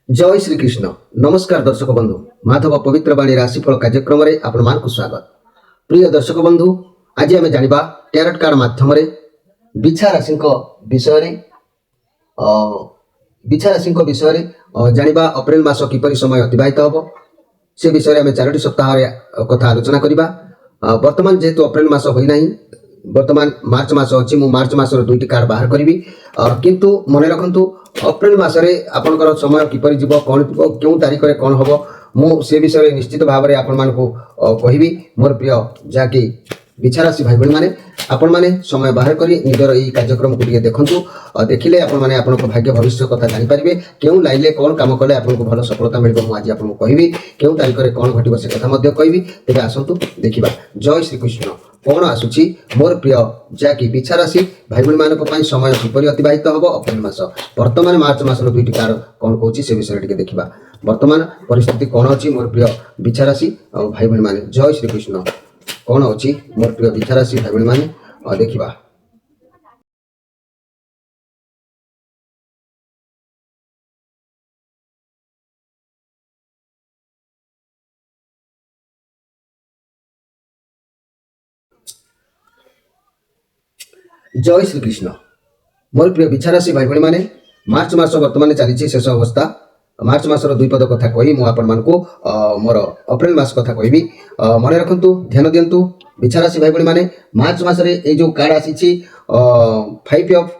जय श्री कृष्ण नमस्कार दर्शक बंधु माधव पवित्र बाणी राशिफल कार्यक्रम में आपण मानक स्वागत। प्रिय दर्शक बंधु आज आम जाना टैरोट कार्ड माध्यम बिछा राशि विषय जाना अप्रैल मास किपर समय अतिबाहित हम से विषय आम 4 सप्ताह कथा आलोचना करवा। वर्तमान जेहेतु अप्रैल मास होना वर्तमान मार्च मास अच्छी मार्च मासर 2टी कार्ड बाहर करी किंतु मन रखु अप्रैल मासरे आपनकर समय किपर जीव कौन क्यों तारीख में कौन हम मुझे विषय निश्चित भाव में आपण मानक कहबी। मोर प्रिय जहाँकि बिछा राशि भाई भाई मैंने आपण मैंने समय बाहर करी निजर यही कार्यक्रम को देखूँ देखिले आपण मैंने आपण भाग्य भविष्य कथा जानीपारे क्यों लाइले कौन काम कले आपको भल सफलता मिल आज आपको कहबी क्यों तारीख में कौन घटो से कथा कहबी। तेज आसतु देखा जय श्री कृष्ण कौन आसूची मोर प्रिय जहाँकि बिछा राशि भाई भाई मान समय किपर अतिबाहित हम अप्रैल मास वर्तमान मार्च मासर 2टी कार्ड कौन कहूँ से विषय टी देखा वर्तमान परिस्थिति कौन अच्छी मोर प्रिय बिछा राशि भाई भाई मैंने जय श्री कृष्ण कौन अच्छी मोर प्रिय बिछा राशि भाई भाई मैंने देखा। जय श्री कृष्ण मोर प्रिय बिछा राशि भाई भाई मैंने मार्च मास वर्तमान चली शेष अवस्था मार्च मासर 2 पद कथा कही मोर अप्रैल मास कथा कहबी। मन रखु ध्यान दिंतु बिछा राशि भाई भाई मैंने मार्च मासरे ये जो कार्ड आसी 5 ऑफ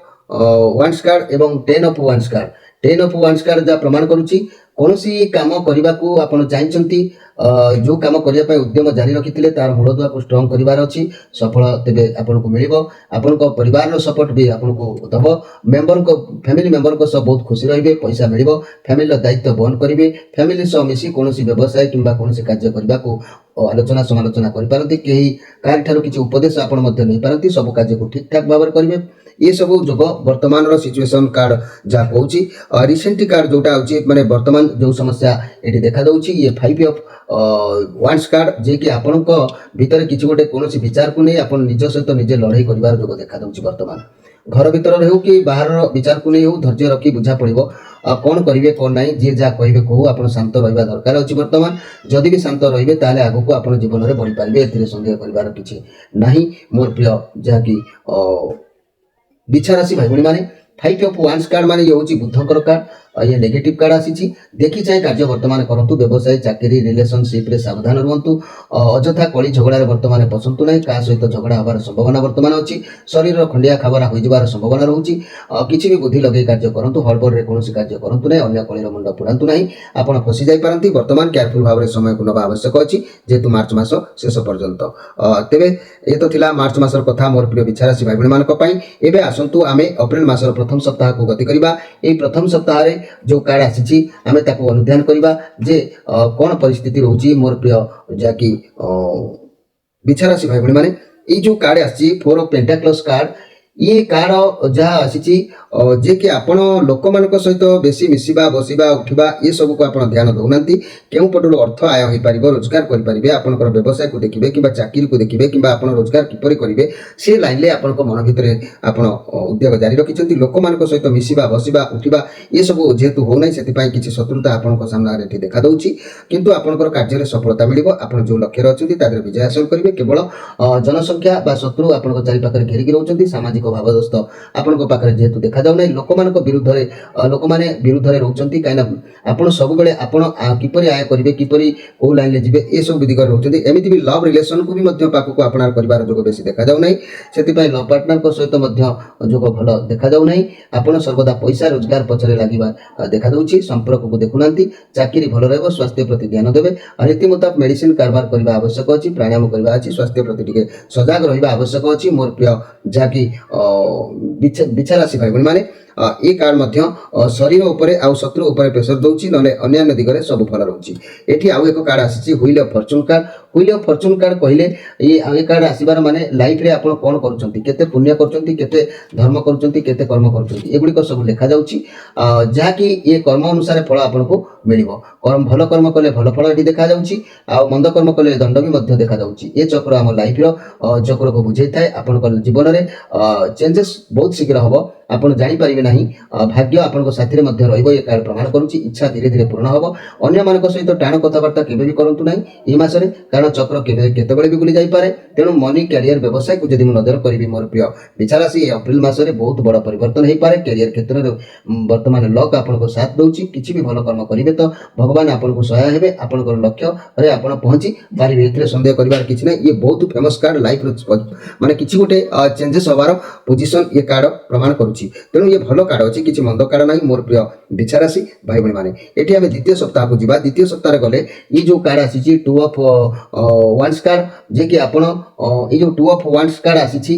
वांड्स कार्ड एवं 10 of wands card 10 of wands card जहाँ प्रमाण करुच्ची कौन काम करने को आप चाहती जो काम करने उद्यम जारी रखी तार मूलदुआ को स्ट्रंग करार अच्छी सफल तेज आपको मिल आपण परिवार सपोर्ट भी आपको दब मेम्बर को फैमिली मेम्बर को सब बहुत खुशी रे पैसा मिल फैमिली दायित्व बहन करेंगे फैमिली सह मिसी कौन व्यवसाय कि कार्य करने को आलोचना समालोचना करपारती कहीं कारिठार किसी उपदेश आपण नहीं पारती सब कार्य को ठीक ठाक भाव करेंगे। ये सब जोग वर्तमान सिचुएशन कार्ड जहाँ कहूँ रिसेंट कार्ड जोटा होची माने वर्तमान जो समस्या ये देखा दउची ये 5 ऑफ वांड्स कार्ड जे कि आपण भीतर किसी गोटे कौन विचार को नहीं आपण निज सहित निजे लड़ाई कर जोग देखा दउची वर्तमान घर भीतर हो कि बाहर विचार को नहीं हो धैर्य रखी बुझा पड़ो कौन करेंगे कौन ना जी जहाँ कहे कहू आप शांत रहा दरकार अच्छी वर्तमान जदि भी शांत रे ताले आगक आप जीवन में बढ़ी पारे ए सन्देह कर किसी ना मोर प्रिय जहाँकि बिछा राशि भाई भाई मैंने 5 ऑफ वांड्स कार्ड माने ये होची बुद्धंकर कार्ड ये नेगेटिव कार्ड आसी देखी चाहे कार्य वर्तमान करूँ व्यवसाय चाकरी रिलेशनशिप रे सावधान रुहतु अଯଥା कली झगड़ा वर्तमान पसंद ना क्या सहित झगड़ा हबार संभावना वर्तमान अच्छी शरीर खंडिया खाबरा हो संभावना रोचे किसी भी बुद्धि लगे कार्य करूँ हड़बड़ कौन कार्य करूँ ना अन्य कलीर मुंड पुरातु ना आपड़ फसी जापारती वर्तमान केयरफुल भाव में समय को नवा आवश्यक अच्छी जेहेतु मार्च मास शेष पर्यंत तेरे ये तो थिला मार्च मासर कथा मोर प्रिय बिछा राशि भाई भाई एवं आसतु आम अप्रैल मासर प्रथम सप्ताह को गति करवा। ये प्रथम सप्ताह जो कार्ड आसी आम अनुध्यान करवा जे कौन परिस्थिति रोची मोर प्रिय जहाँकि बिछा राशि भाई भाई मैंने ये जो कार्ड आसी 4 ऑफ पेंटाक्लस कार्ड ये कार्ड जहाँ आसी जे कि आपण लोक मान सहित बेसी मिसवा बसवा उठा ये सब को आप ध्यान दौना क्यों पटू अर्थ आय हो पार रोजगार करेंगे आपंकर व्यवसाय को देखिए कि चाकरी को देखिए कि रोजगार किपर करेंगे से लाइन में आपण मन भितर आप उद्योग जारी रखिंट लोक मान सहित मिसवा बसवा उठा ये सब जेहेतु होना से किसी शत्रुता आपण सामने देखा दूसरी किंतु आपंकर कार्य सफलता मिल आप जो लक्ष्य अच्छा विजय हासिल करेंगे केवल जनसंख्या शत्रु आप चारिपाखे घेरिकी रोच सामाजिक भावदस्त आपण पाखे जेहेतु देखा जाऊना लोक मान विरुद्ध लोक मैंने विरुद्ध रोचे कहीं आप सब किपर आय करेंगे किपर कौ लाइन में जी ये सब दिगरे रोचे एमती भी लव रिलेसन को भी पाखक आपणार कर जोग बेसी देखा जाऊना से लव पार्टनर सहित जोग भल देखा जाऊना आप सर्वदा पैसा रोजगार पछरे लगे देखा दूसरी संपर्क को देखुना चाकरी भल रहा स्वास्थ्य प्रति ध्यान देवे रीति मुताबिक मेडिसिन कारबार करने आवश्यक अच्छी प्राणायाम करवा अच्छी स्वास्थ्य प्रति टे सजग रहा आवश्यक अच्छी मोर प्रिय जहाँकि बिछा राशि भाई मैंने ये कार्ड शरीर उपर आउ शत्रु उपर प्रेसर दौर ना अन्य दिगरे सब भल रोचे। ये आउ एक कार्ड आसी व्हील ऑफ फॉर्च्यून कार्ड कहले ये कार्ड आसबार माने लाइफ रे आपण कौन करते पुण्य करते धर्म करते कर्म करते एगुड़िक सब लिखा जाऊँगी जहाँकि ये कर्म अनुसार फल आपको मिल कर्म भल कर्म कले भल फल ये देखा जाऊँगी मंद कर्म कले दंड भी देखा जाऊँगी ये चक्र आम लाइफ चक्र को बुझे थाए आप जीवन में चेंजेस बहुत शीघ्र हम आप जापर ନାହିଁ ଭାଗ୍ୟ ଆପଣଙ୍କ ସାଥିରେ ମଧ୍ୟ ରହିବ ଏ କାର୍ଡ ପ୍ରମାଣ କରୁଛି ଇଚ୍ଛା ଧୀରେ ଧୀରେ ପୂରଣ ହେବ ଅନ୍ୟମାନଙ୍କ ସହିତ ଟାଣ କଥାବାର୍ତ୍ତା କେବେ ବି କରନ୍ତୁ ନାହିଁ এই ମାସରେ କାରଣ ଚକ୍ର କେତେବେଳେ ବି ବୁଲି ଯାଇପାରେ ତେଣୁ ମନି କ୍ୟାରିୟର ବ୍ୟବସାୟକୁ ଯଦି ମୁଁ ନଜର କରିବି ମୋର ପ୍ରିୟ ବିଚାର ରାଶି ଏ ଏପ୍ରିଲ ମାସରେ ବହୁତ ବଡ଼ ପରିବର୍ତ୍ତନ ହେଇପାରେ କ୍ୟାରିୟର କ୍ଷେତ୍ରରେ ବର୍ତ୍ତମାନ ଲକ୍ ଆପଣଙ୍କୁ ସାଥ ଦେଉଛି କିଛି ବି ଭଲ କର୍ମ କରିବେ ତ ଭଗବାନ ଆପଣଙ୍କୁ ସହାୟ ହେବେ ଆପଣଙ୍କର ଲକ୍ଷ୍ୟରେ ଆପଣ ପହଞ୍ଚି ପାରିବେ ଏଥିରେ ସନ୍ଦେହ କରିବାର କିଛି ନାହିଁ ଇଏ ବହୁତ ଫେମସ୍ କାର୍ଡ ଲାଇଫ୍ର ମାନେ କିଛି ଗୋଟେ ଚେଞ୍ଜେସ୍ ହେବାର ପୋଜିସନ୍ ଏ କାର୍ଡ ପ୍ରମାଣ କରୁଛି ତେଣୁ ଇଏ ଭଲ କାର୍ଡ ଅଛି କିଛି ମନ୍ଦ କାର୍ଡ ନାହିଁ ମୋର ପ୍ରିୟ ବିଚାର ରାଶି ଭାଇ ଭଉଣୀମାନେ ଏଠି ଆମେ ଦ୍ୱିତୀୟ ସପ୍ତାହକୁ ଯିବା ଦ୍ୱିତୀୟ ସପ୍ତାହରେ ଗଲେ ଏ ଯେଉଁ କାର୍ଡ ଆସିଛି ଟୁ ଅଫ୍ ୱାନ୍ସ କାର୍ଡ ଯିଏକି ଆପଣ এই ଯେଉଁ ଟୁ ଅଫ୍ ୱାନ୍ସ କାର୍ଡ ଆସିଛି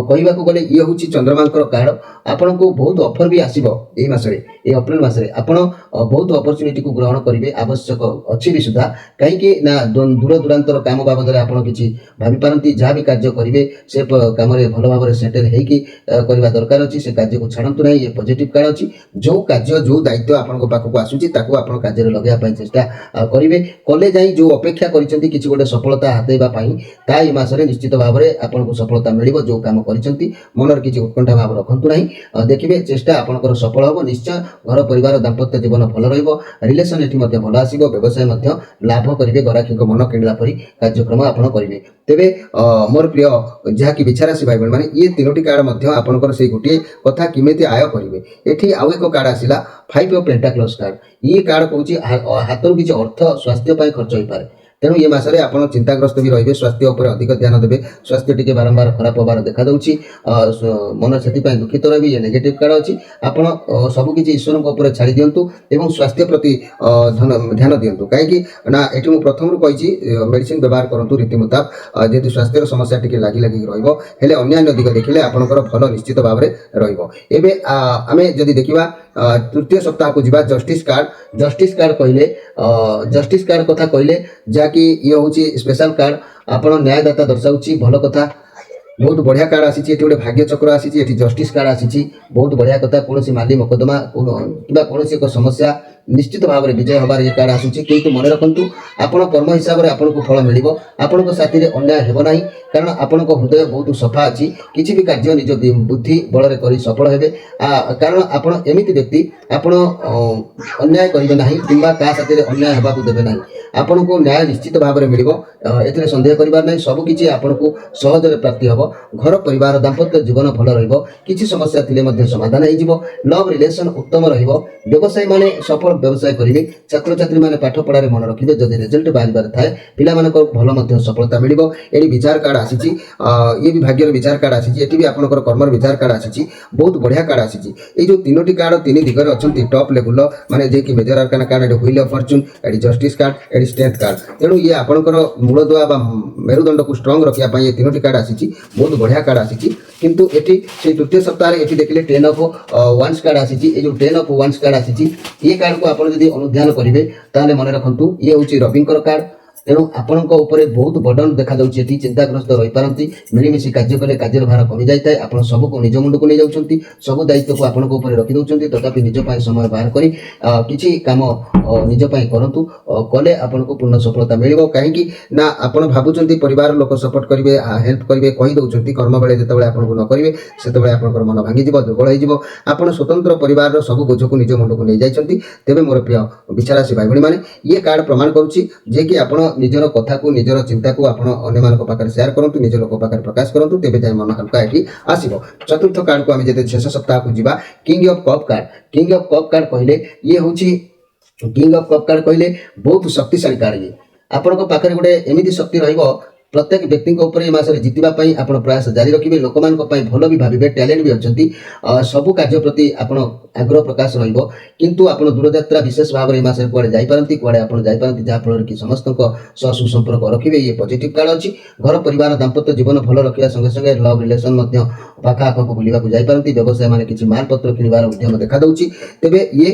କହିବାକୁ ଗଲେ ଇଏ ହେଉଛି ଚନ୍ଦ୍ରମାଙ୍କର କାର୍ଡ ଆପଣଙ୍କୁ ବହୁତ ଅଫର ବି ଆସିବ ଏଇ ମାସରେ এই ଏପ୍ରିଲ ମାସରେ ଆପଣ ବହୁତ ଅପରଚ୍ୟୁନିଟିକୁ ଗ୍ରହଣ କରିବେ ଆବଶ୍ୟକ ଅଛି ବି ସୁଦ୍ଧା କାହିଁକି ନା ଦୂର ଦୂରାନ୍ତର କାମ ବାବଦରେ ଆପଣ କିଛି ଭାବିପାରନ୍ତି ଯାହା ବି କାର୍ଯ୍ୟ କରିବେ ସେ କାମରେ ଭଲ ଭାବରେ ସେଟେଲ ହେଇକି କରିବା ଦରକାର ଅଛି ସେ କାର୍ଯ୍ୟକୁ ଛାଡ଼ନ୍ତୁ ନାହିଁ ଏ ପଜିଟିଭ କାର୍ଡ ଅଛି ଯେଉଁ କାର୍ଯ୍ୟ ଯେଉଁ ଦାୟିତ୍ୱ ଆପଣଙ୍କ ପାଖକୁ ଆସୁଛି ତାକୁ ଆପଣ କାର୍ଯ୍ୟରେ ଲଗାଇବା ପାଇଁ ଚେଷ୍ଟା କରିବେ କଲେ ଯାଇ ଯେଉଁ ଅପେକ୍ଷା କରିଛନ୍ତି କିଛି ଗୋଟେ ସଫଳତା ହାତେଇବା ପାଇଁ ତା ଏ ମାସରେ ନିଶ୍ଚିତ ଭାବରେ ଆପଣଙ୍କୁ ସଫଳତା ମିଳିବ ଯେଉଁ କାମ କରିଛନ୍ତି ମନରେ କିଛି ଉତ୍କଣ୍ଠା ଭାବ ରଖନ୍ତୁ ନାହିଁ ଦେଖିବେ ଚେଷ୍ଟା ଆପଣଙ୍କର ସଫଳ ହେବ ନିଶ୍ଚୟ ଘର ପରିବାର ଦାମ୍ପତ୍ୟ ଜୀବନ ଭଲ ରହିବ ରିଲେସନ୍ ଏଠି ମଧ୍ୟ ଭଲ ଆସିବ ବ୍ୟବସାୟ ମଧ୍ୟ ଲାଭ କରିବେ ଗରାଖୀଙ୍କ ମନ କିଣିଲା ପରି କାର୍ଯ୍ୟକ୍ରମ ଆପଣ କରିବେ ତେବେ ମୋର ପ୍ରିୟ ଯାହାକି ବିଚାର ରାଶି ଭାଇ ଭଉଣୀମାନେ ଇଏ ତିନୋଟି କାର୍ଡ ମଧ୍ୟ ଆପଣଙ୍କର ସେଇ ଗୋଟିଏ କଥା କେମିତି ଆୟ କରିବେ ଏଠି ଆଉ ଏକ କାର୍ଡ ଆସିଲା ଫାଇଭ୍ ଅଫ୍ ପେଣ୍ଟାକ୍ଲସ୍ କାର୍ଡ ଇଏ କାର୍ଡ କହୁଛି ହାତରୁ କିଛି ଅର୍ଥ ସ୍ୱାସ୍ଥ୍ୟ ପାଇଁ ଖର୍ଚ୍ଚ ହୋଇପାରେ ତେଣୁ ଏ ମାସରେ ଆପଣ ଚିନ୍ତାଗ୍ରସ୍ତ ବି ରହିବେ ସ୍ୱାସ୍ଥ୍ୟ ଉପରେ ଅଧିକ ଧ୍ୟାନ ଦେବେ ସ୍ୱାସ୍ଥ୍ୟ ଟିକେ ବାରମ୍ବାର ଖରାପ ହେବାର ଦେଖାଦେଉଛି ମନ ସେଥିପାଇଁ ଦୁଃଖିତ ରହିବେ ଇଏ ନେଗେଟିଭ୍ କାର୍ଡ ଅଛି ଆପଣ ସବୁକିଛି ଈଶ୍ୱରଙ୍କ ଉପରେ ଛାଡ଼ି ଦିଅନ୍ତୁ ଏବଂ ସ୍ୱାସ୍ଥ୍ୟ ପ୍ରତି ଧ୍ୟାନ ଦିଅନ୍ତୁ କାହିଁକି ନା ଏଠି ମୁଁ ପ୍ରଥମରୁ କହିଛି ମେଡିସିନ ବ୍ୟବହାର କରନ୍ତୁ ରୀତି ମୁତାବକ ଯେହେତୁ ସ୍ୱାସ୍ଥ୍ୟର ସମସ୍ୟା ଟିକେ ଲାଗି ରହିବ ହେଲେ ଅନ୍ୟାନ୍ୟ ଦିଗ ଦେଖିଲେ ଆପଣଙ୍କର ଭଲ ନିଶ୍ଚିତ ଭାବରେ ରହିବ ଏବେ ଆମେ ଯଦି ଦେଖିବା ତୃତୀୟ ସପ୍ତାହକୁ ଯିବା ଜଷ୍ଟିସ୍ କାର୍ଡ କହିଲେ ଜଷ୍ଟିସ୍ କାର୍ଡ କଥା କହିଲେ ଯାହାକି ଇଏ ହେଉଛି ସ୍ପେଶାଲ କାର୍ଡ ଆପଣ ନ୍ୟାୟଦାତା ଦର୍ଶାଉଛି ଭଲ କଥା ବହୁତ ବଢ଼ିଆ କାର୍ଡ ଆସିଛି ଏଠି ଗୋଟେ ଭାଗ୍ୟ ଚକ୍ର ଆସିଛି ଏଠି ଜଷ୍ଟିସ୍ କାର୍ଡ ଆସିଛି ବହୁତ ବଢ଼ିଆ କଥା କୌଣସି ମାଲି ମକଦ୍ଦମା କିମ୍ବା କୌଣସି ଏକ ସମସ୍ୟା ନିଶ୍ଚିତ ଭାବରେ ବିଜୟ ହେବାର ଏ କାର୍ଡ ଆସୁଛି କିନ୍ତୁ ମନେ ରଖନ୍ତୁ ଆପଣ କର୍ମ ହିସାବରେ ଆପଣଙ୍କୁ ଫଳ ମିଳିବ ଆପଣଙ୍କ ସାଥିରେ ଅନ୍ୟାୟ ହେବ ନାହିଁ କାରଣ ଆପଣଙ୍କ ହୃଦୟ ବହୁତ ସଫା ଅଛି କିଛି ବି କାର୍ଯ୍ୟ ନିଜ ବୁଦ୍ଧି ବଳରେ କରି ସଫଳ ହେବେ କାରଣ ଆପଣ ଏମିତି ବ୍ୟକ୍ତି ଆପଣ ଅନ୍ୟାୟ କରିବେ ନାହିଁ କିମ୍ବା କାହା ସାଥିରେ ଅନ୍ୟାୟ ହେବାକୁ ଦେବେ ନାହିଁ ଆପଣଙ୍କୁ ନ୍ୟାୟ ନିଶ୍ଚିତ ଭାବରେ ମିଳିବ ଏଥିରେ ସନ୍ଦେହ କରିବାର ନାହିଁ ସବୁକିଛି ଆପଣଙ୍କୁ ସହଜରେ ପ୍ରାପ୍ତି ହେବ ଘର ପରିବାର ଦାମ୍ପତ୍ୟ ଜୀବନ ଭଲ ରହିବ କିଛି ସମସ୍ୟା ଥିଲେ ମଧ୍ୟ ସମାଧାନ ହେଇଯିବ ଲଭ୍ ରିଲେସନ୍ ଉତ୍ତମ ରହିବ ବ୍ୟବସାୟୀମାନେ ସଫଳ ବ୍ୟବସାୟ କରିବେ ଛାତ୍ରଛାତ୍ରୀମାନେ ପାଠ ପଢ଼ାରେ ମନେ ରଖିବେ ଯଦି ରେଜଲ୍ଟ ବାହାରିବାର ଥାଏ ପିଲାମାନଙ୍କ ଭଲ ମଧ୍ୟ ସଫଳତା ମିଳିବ ଏଠି ବିଚାର କାର୍ଡ ଆସିଛି ଇଏ ବି ଭାଗ୍ୟର ବିଚାର କାର୍ଡ ଆସିଛି ଏଠି ବି ଆପଣଙ୍କର କର୍ମର ବିଚାର କାର୍ଡ ଆସିଛି ବହୁତ ବଢ଼ିଆ କାର୍ଡ ଆସିଛି ଏଇ ଯେଉଁ ତିନୋଟି କାର୍ଡ ତିନି ଦିଗରେ ଅଛନ୍ତି ଟପ୍ ଲେବୁଲର ମାନେ ଯିଏକି ମେଜର ଆର୍କାନା କାର୍ଡ ଏଠି ହୁଇଲ୍ ଅଫ୍ ଫର୍ଚୁନ୍ ଏଠି ଜଷ୍ଟିସ୍ କାର୍ଡ ଏଠି ଷ୍ଟ୍ରେଂଥ୍ କାର୍ଡ ତେଣୁ ଇଏ ଆପଣଙ୍କର ମୂଳଦୁଆ ବା ମେରୁଦଣ୍ଡକୁ ଷ୍ଟ୍ରଙ୍ଗ ରଖିବା ପାଇଁ ଏ ତିନୋଟି କାର୍ଡ ଆସିଛି ବହୁତ ବଢ଼ିଆ କାର୍ଡ ଆସିଛି କିନ୍ତୁ ଏଠି ସେଇ ତୃତୀୟ ସପ୍ତାହରେ ଏଠି ଦେଖିଲେ ଟେନ୍ ଅଫ୍ ୱାନ୍ସ କାର୍ଡ ଆସିଛି ଏ ଯେଉଁ ଟେନ୍ ଅଫ୍ ୱାନ୍ସ କାର୍ଡ ଆସିଛି ଏ କାର୍ଡକୁ ଆପଣ ଯଦି ଅନୁଧ୍ୟାନ କରିବେ ତାହେଲେ ମନେ ରଖନ୍ତୁ ଇଏ ହେଉଛି ରବିଙ୍କର କାର୍ଡ ତେଣୁ ଆପଣଙ୍କ ଉପରେ ବହୁତ ବର୍ଡନ ଦେଖାଯାଉଛି ଏଠି ଚିନ୍ତାଗ୍ରସ୍ତ ରହିପାରନ୍ତି ମିଳିମିଶି କାର୍ଯ୍ୟ କଲେ କାର୍ଯ୍ୟର ଭାର କମିଯାଇଥାଏ ଆପଣ ସବୁକୁ ନିଜ ମୁଣ୍ଡକୁ ନେଇଯାଉଛନ୍ତି ସବୁ ଦାୟିତ୍ୱକୁ ଆପଣଙ୍କ ଉପରେ ରଖିଦେଉଛନ୍ତି ତଥାପି ନିଜ ପାଇଁ ସମୟ ବାହାର କରି କିଛି କାମ ନିଜ ପାଇଁ କରନ୍ତୁ କଲେ ଆପଣଙ୍କୁ ପୂର୍ଣ୍ଣ ସଫଳତା ମିଳିବ କାହିଁକି ନା ଆପଣ ଭାବୁଛନ୍ତି ପରିବାର ଲୋକ ସପୋର୍ଟ କରିବେ ହେଲ୍ପ କରିବେ କହିଦେଉଛନ୍ତି କର୍ମ ବେଳେ ଯେତେବେଳେ ଆପଣଙ୍କୁ ନ କରିବେ ସେତେବେଳେ ଆପଣଙ୍କର ମନ ଭାଙ୍ଗିଯିବ ଦୁର୍ବଳ ହେଇଯିବ ଆପଣ ସ୍ୱତନ୍ତ୍ର ପରିବାରର ସବୁ ବୋଝକୁ ନିଜ ମୁଣ୍ଡକୁ ନେଇଯାଇଛନ୍ତି ତେବେ ମୋର ପ୍ରିୟ ବିଚାର ରାଶି ଭାଇ ଭଉଣୀମାନେ ଇଏ କାର୍ଡ ପ୍ରମାଣ କରୁଛି ଯେ କି ଆପଣ ନିଜର କଥାକୁ ନିଜର ଚିନ୍ତାକୁ ଆପଣ ଅନ୍ୟମାନଙ୍କ ପାଖରେ ସେୟାର କରନ୍ତୁ ନିଜ ଲୋକ ପାଖରେ ପ୍ରକାଶ କରନ୍ତୁ ତେବେ ଯାଇ ମନ ହାଲକା ଏଠି ଆସିବ ଚତୁର୍ଥ କାର୍ଡକୁ ଆମେ ଯଦି ଶେଷ ସପ୍ତାହକୁ ଯିବା କିଙ୍ଗ ଅଫ୍ କପ୍ କାର୍ଡ କହିଲେ ଇଏ ହେଉଛି କିଙ୍ଗ ଅଫ୍ କପ୍ କାର୍ଡ କହିଲେ ବହୁତ ଶକ୍ତିଶାଳୀ କାର୍ଡ ଇଏ ଆପଣଙ୍କ ପାଖରେ ଗୋଟେ ଏମିତି ଶକ୍ତି ରହିବ ପ୍ରତ୍ୟେକ ବ୍ୟକ୍ତିଙ୍କ ଉପରେ ଏ ମାସରେ ଜିତିବା ପାଇଁ ଆପଣ ପ୍ରୟାସ ଜାରି ରଖିବେ ଲୋକମାନଙ୍କ ପାଇଁ ଭଲ ବି ଭାବିବେ ଟ୍ୟାଲେଣ୍ଟ ବି ଅଛନ୍ତି ସବୁ କାର୍ଯ୍ୟ ପ୍ରତି ଆପଣ ଆଗ୍ରହ ପ୍ରକାଶ ରହିବ କିନ୍ତୁ ଆପଣ ଦୂରଯାତ୍ରା ବିଶେଷ ଭାବରେ ଏ ମାସରେ କୁଆଡ଼େ ଯାଇପାରନ୍ତି କୁଆଡ଼େ ଆପଣ ଯାଇପାରନ୍ତି ଯାହାଫଳରେ କି ସମସ୍ତଙ୍କ ସହ ସୁସମ୍ପର୍କ ରଖିବେ ଇଏ ପଜିଟିଭ୍ କାର୍ଡ ଅଛି ଘର ପରିବାର ଦାମ୍ପତ୍ୟ ଜୀବନ ଭଲ ରଖିବା ସଙ୍ଗେ ସଙ୍ଗେ ଲଭ୍ ରିଲେସନ୍ ମଧ୍ୟ ପାଖ ଆଖକୁ ବୁଲିବାକୁ ଯାଇପାରନ୍ତି ବ୍ୟବସାୟୀମାନେ କିଛି ମାଲପତ୍ର କିଣିବାର ଉଦ୍ୟମ ଦେଖାଦେଉଛି ତେବେ ଇଏ